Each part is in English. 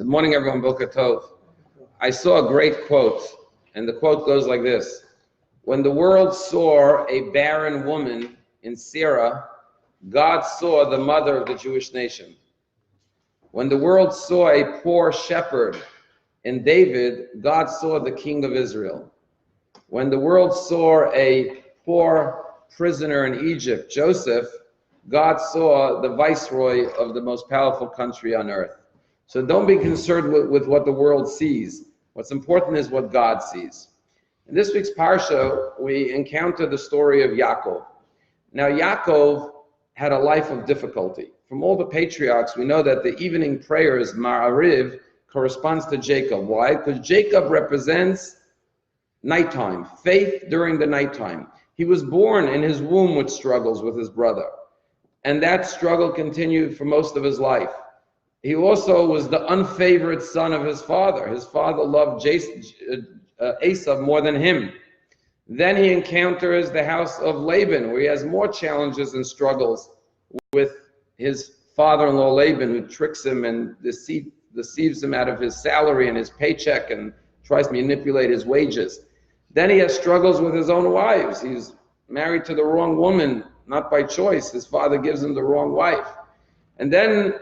morning, everyone. Boker Tov. I saw a great quote, and the quote goes like this. When the world saw a barren woman in Sarah, God saw the mother of the Jewish nation. When the world saw a poor shepherd in David, God saw the king of Israel. When the world saw a poor prisoner in Egypt, Joseph, God saw the viceroy of the most powerful country on earth. So don't be concerned with what the world sees. What's important is what God sees. In this week's Parsha, we encounter the story of Yaakov. Now, Yaakov had a life of difficulty. From all the patriarchs, we know that the evening prayers, Ma'ariv, corresponds to Jacob. Why? Because Jacob represents nighttime, faith during the nighttime. He was born in his womb with struggles with his brother. And that struggle continued for most of his life. He also was the unfavored son of his father. His father loved Esau more than him. Then he encounters the house of Laban, where he has more challenges and struggles with his father-in-law Laban, who tricks him and deceives him out of his salary and his paycheck and tries to manipulate his wages. Then he has struggles with his own wives. He's married to the wrong woman, not by choice. His father gives him the wrong wife. And then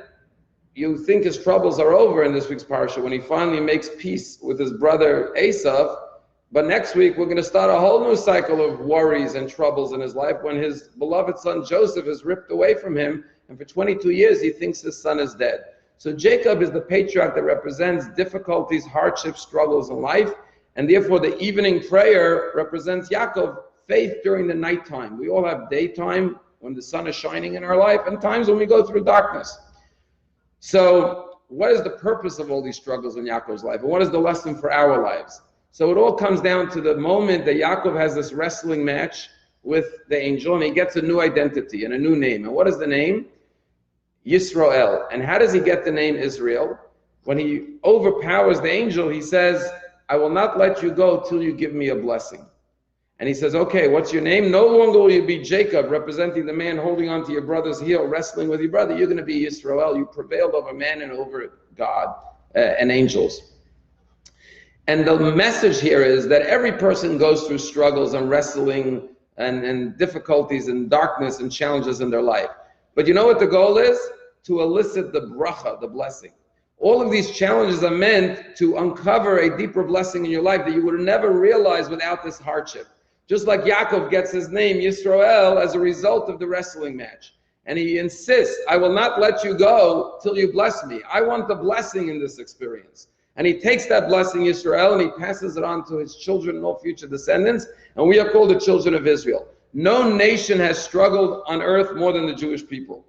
you think his troubles are over in this week's parsha when he finally makes peace with his brother Esau. But next week, we're going to start a whole new cycle of worries and troubles in his life when his beloved son Joseph is ripped away from him. And for 22 years, he thinks his son is dead. So Jacob is the patriarch that represents difficulties, hardships, struggles in life. And therefore, the evening prayer represents Yaakov, faith during the nighttime. We all have daytime when the sun is shining in our life and times when we go through darkness. So what is the purpose of all these struggles in Yaakov's life? And what is the lesson for our lives? So it all comes down to the moment that Yaakov has this wrestling match with the angel and he gets a new identity and a new name. And what is the name? Yisrael. And how does he get the name Israel? When he overpowers the angel, he says, I will not let you go till you give me a blessing. And he says, okay, what's your name? No longer will you be Jacob, representing the man holding onto your brother's heel, wrestling with your brother. You're going to be Yisrael. You prevailed over man and over God and angels. And the message here is that every person goes through struggles and wrestling and difficulties and darkness and challenges in their life. But you know what the goal is? To elicit the bracha, the blessing. All of these challenges are meant to uncover a deeper blessing in your life that you would never realize without this hardship. Just like Yaakov gets his name, Yisrael, as a result of the wrestling match. And he insists, I will not let you go till you bless me. I want the blessing in this experience. And he takes that blessing, Yisrael, and he passes it on to his children and all future descendants. And we are called the children of Israel. No nation has struggled on earth more than the Jewish people.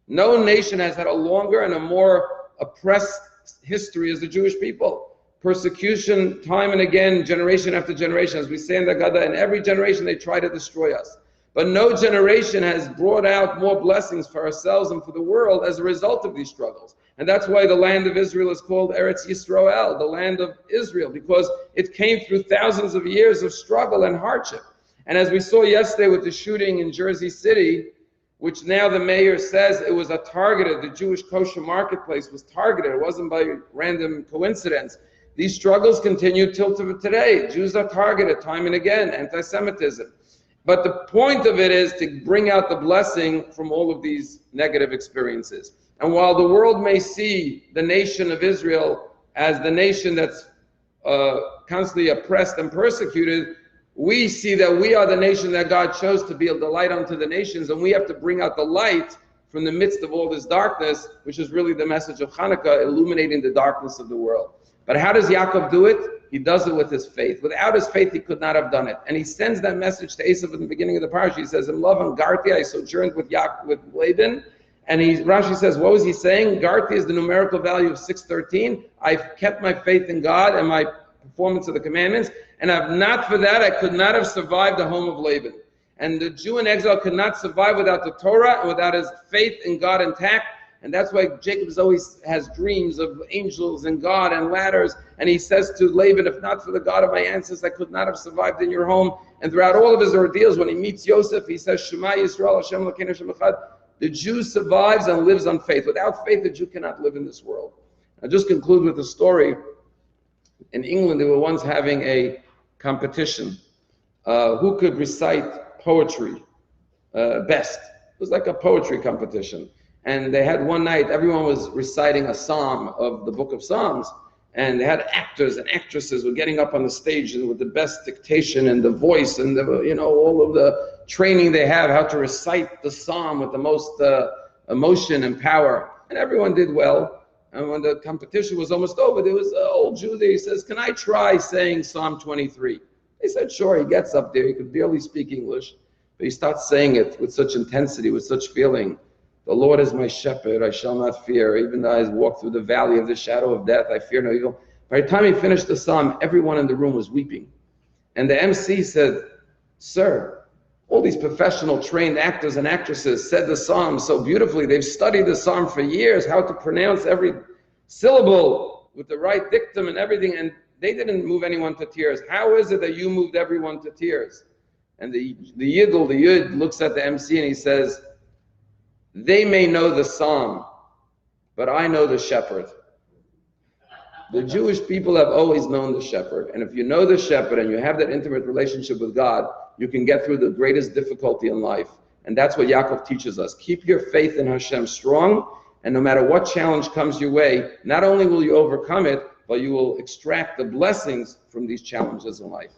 No nation has had a longer and a more oppressed history as the Jewish people. Persecution, time and again, generation after generation. As we say in the Gada, in every generation they try to destroy us. But no generation has brought out more blessings for ourselves and for the world as a result of these struggles. And that's why the land of Israel is called Eretz Yisrael, the land of Israel, because it came through thousands of years of struggle and hardship. And as we saw yesterday with the shooting in Jersey City, which now the mayor says it was targeted, the Jewish kosher marketplace was targeted. It wasn't by random coincidence. These struggles continue till today. Jews are targeted time and again, anti-Semitism. But the point of it is to bring out the blessing from all of these negative experiences. And while the world may see the nation of Israel as the nation that's constantly oppressed and persecuted, we see that we are the nation that God chose to be the light unto the nations, and we have to bring out the light from the midst of all this darkness, which is really the message of Hanukkah, illuminating the darkness of the world. But how does Yaakov do it? He does it with his faith. Without his faith, he could not have done it. And he sends that message to Esau in the beginning of the parasha. He says, in love and Garti, I sojourned with Laban. And Rashi says, what was he saying? Garti is the numerical value of 613. I've kept my faith in God and my performance of the commandments. And if not for that, I could not have survived the home of Laban. And the Jew in exile could not survive without the Torah and without his faith in God intact. And that's why Jacob always has dreams of angels and God and ladders. And he says to Laban, if not for the God of my ancestors, I could not have survived in your home. And throughout all of his ordeals, when he meets Yosef, he says, Shema Yisrael, Hashem Elokeinu Hashem Echad. The Jew survives and lives on faith. Without faith, the Jew cannot live in this world. I'll just conclude with a story. In England, they were once having a competition. Who could recite poetry best? It was like a poetry competition. And they had one night, everyone was reciting a psalm of the book of Psalms. And they had actors and actresses were getting up on the stage and with the best dictation and the voice and the, all of the training they have, how to recite the psalm with the most emotion and power. And everyone did well. And when the competition was almost over, there was an old Jew there. He says, "Can I try saying Psalm 23? They said, "Sure." He gets up there. He could barely speak English, but he starts saying it with such intensity, with such feeling. "The Lord is my shepherd, I shall not fear. Even though I walk through the valley of the shadow of death, I fear no evil." By the time he finished the psalm, everyone in the room was weeping. And the MC said, "Sir, all these professional trained actors and actresses said the psalm so beautifully. They've studied the psalm for years, how to pronounce every syllable with the right dictum and everything, and they didn't move anyone to tears. How is it that you moved everyone to tears?" And the Yid looks at the MC and he says, "They may know the psalm, but I know the shepherd." The Jewish people have always known the shepherd. And if you know the shepherd and you have that intimate relationship with God, you can get through the greatest difficulty in life. And that's what Yaakov teaches us. Keep your faith in Hashem strong, and no matter what challenge comes your way, not only will you overcome it, but you will extract the blessings from these challenges in life.